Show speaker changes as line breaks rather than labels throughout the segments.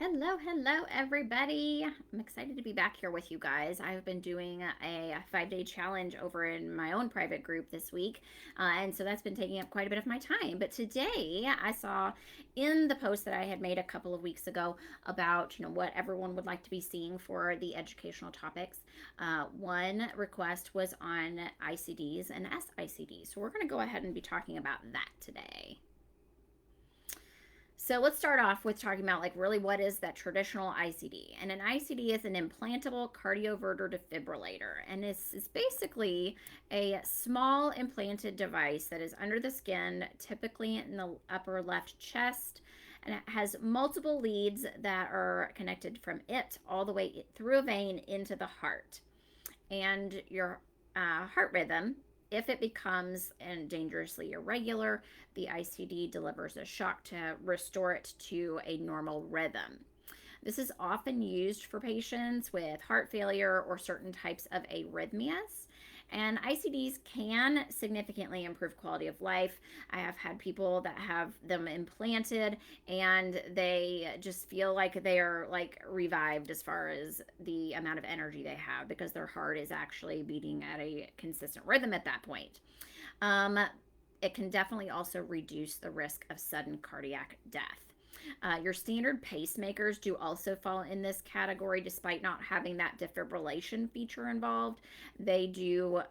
Hello, everybody. I'm excited to be back here with you guys. I've been doing a 5 day challenge over in my own private group this week, and so that's been taking up quite a bit of my time. But today I saw in the post that I had made a couple of weeks ago about what everyone would like to be seeing for the educational topics. One request was on ICDs and SICDs, so we're going to go ahead and be talking about that today. So let's start off with talking about really what is that traditional ICD. And an ICD is an implantable cardioverter-defibrillator. And this is basically a small implanted device that is under the skin, typically in the upper left chest. And it has multiple leads that are connected from it all the way through a vein into the heart. And your heart rhythm, if it becomes dangerously irregular, the ICD delivers a shock to restore it to a normal rhythm. This is often used for patients with heart failure or certain types of arrhythmias. And ICDs can significantly improve quality of life. I have had people that have them implanted and they just feel like they are revived as far as the amount of energy they have because their heart is actually beating at a consistent rhythm at that point. It can definitely also reduce the risk of sudden cardiac death. Your standard pacemakers do also fall in this category despite not having that defibrillation feature involved. They do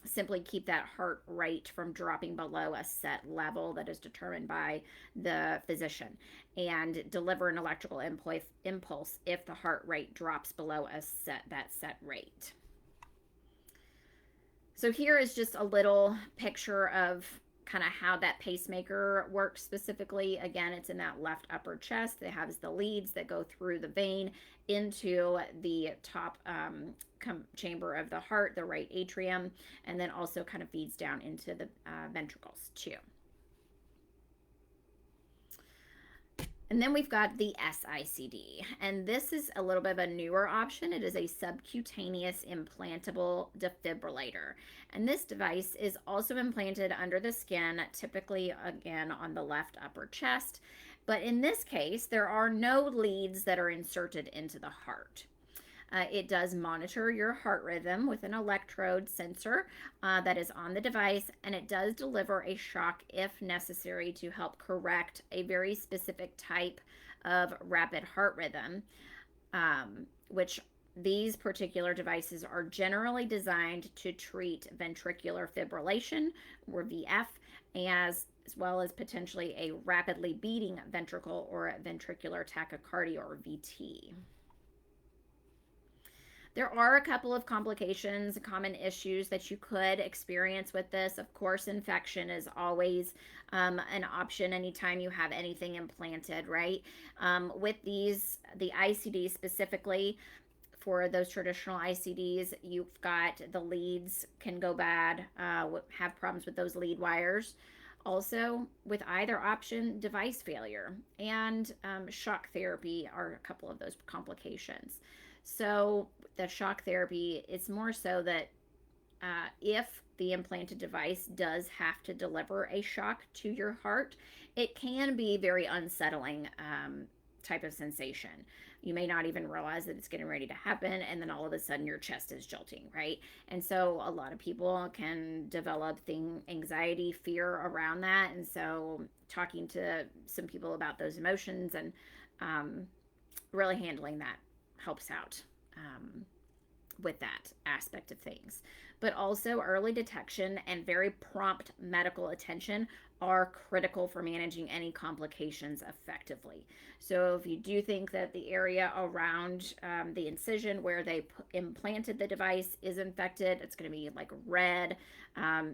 simply keep that heart rate from dropping below a set level that is determined by the physician and deliver an electrical impulse if the heart rate drops below that set rate. So here is just a little picture of kind of how that pacemaker works specifically. Again, it's in that left upper chest. It has the leads that go through the vein into the top chamber of the heart, the right atrium, and then also kind of feeds down into the ventricles too. And then we've got the S-ICD, and this is a little bit of a newer option. It is a subcutaneous implantable defibrillator. And this device is also implanted under the skin, typically again on the left upper chest. But in this case, there are no leads that are inserted into the heart. It does monitor your heart rhythm with an electrode sensor that is on the device, and it does deliver a shock if necessary to help correct a very specific type of rapid heart rhythm, which these particular devices are generally designed to treat ventricular fibrillation, or VF, as well as potentially a rapidly beating ventricle or ventricular tachycardia, or VT. There are a couple of complications, common issues that you could experience with this. Of course, infection is always an option anytime you have anything implanted, right? With these, the ICD specifically, for those traditional ICDs, you've got the leads can go bad, have problems with those lead wires. Also, with either option, device failure and shock therapy are a couple of those complications. So the shock therapy, it's more so that if the implanted device does have to deliver a shock to your heart, it can be very unsettling type of sensation. You may not even realize that it's getting ready to happen, and then all of a sudden your chest is jolting, right? And so a lot of people can develop anxiety, fear around that. And so talking to some people about those emotions and really handling that helps out with that aspect of things. But also, early detection and very prompt medical attention are critical for managing any complications effectively. So if you do think that the area around the incision where they implanted the device is infected, it's going to be like red,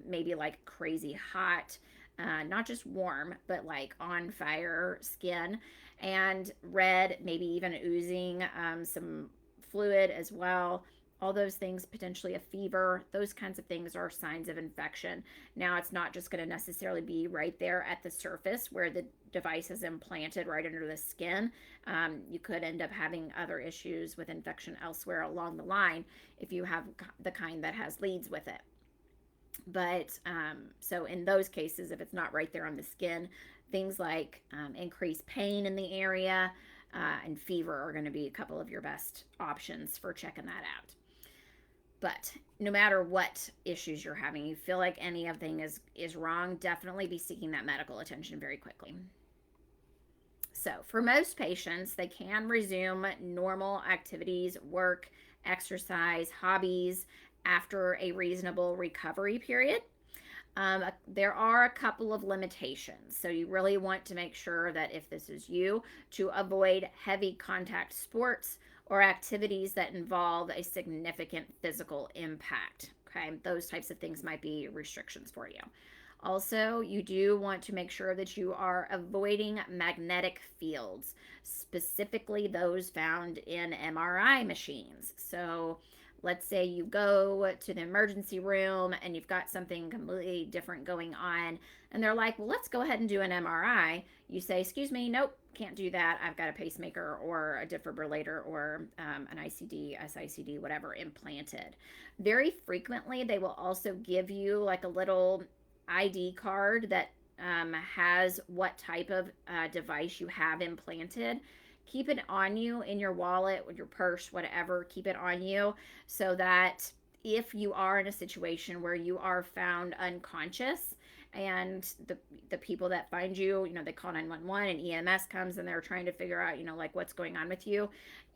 maybe like crazy hot, not just warm, but like on fire skin, and red, maybe even oozing some fluid as well. All those things, potentially a fever, those kinds of things are signs of infection. Now, it's not just going to necessarily be right there at the surface where the device is implanted right under the skin. You could end up having other issues with infection elsewhere along the line if you have the kind that has leads with it. But so in those cases, if it's not right there on the skin, things like increased pain in the area, and fever are going to be a couple of your best options for checking that out. But no matter what issues you're having, you feel like anything is wrong, definitely be seeking that medical attention very quickly. So, for most patients, they can resume normal activities, work, exercise, hobbies after a reasonable recovery period. There are a couple of limitations. So, you really want to make sure that if this is you, to avoid heavy contact sports or activities that involve a significant physical impact. Okay, those types of things might be restrictions for you. Also, you do want to make sure that you are avoiding magnetic fields, specifically those found in MRI machines. So, let's say you go to the emergency room and you've got something completely different going on, and they're like, well, let's go ahead and do an MRI. You say, excuse me, nope, can't do that. I've got a pacemaker or a defibrillator or an ICD, S-ICD, whatever, implanted. Very frequently, they will also give you like a little ID card that has what type of device you have implanted. Keep it on you in your wallet, with your purse, whatever. Keep it on you so that if you are in a situation where you are found unconscious and the people that find you, they call 911 and EMS comes and they're trying to figure out, like what's going on with you.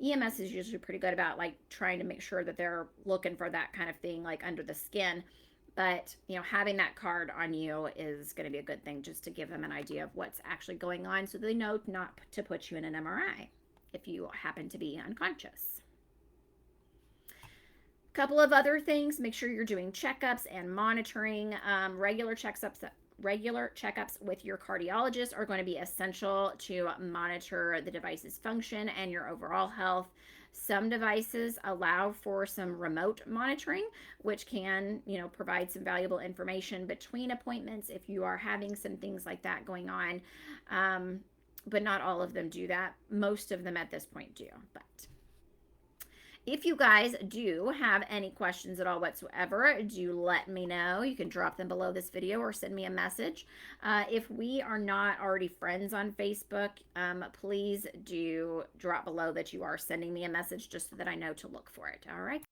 EMS is usually pretty good about like trying to make sure that they're looking for that kind of thing like under the skin. But, having that card on you is going to be a good thing just to give them an idea of what's actually going on so they know not to put you in an MRI if you happen to be unconscious. A couple of other things, make sure you're doing checkups and monitoring. Regular checkups with your cardiologist are going to be essential to monitor the device's function and your overall health. Some devices allow for some remote monitoring, which can, provide some valuable information between appointments if you are having some things like that going on. But not all of them do that. Most of them at this point do. But if you guys do have any questions at all whatsoever, do let me know. You can drop them below this video or send me a message. If we are not already friends on Facebook, please do drop below that you are sending me a message just so that I know to look for it. All right.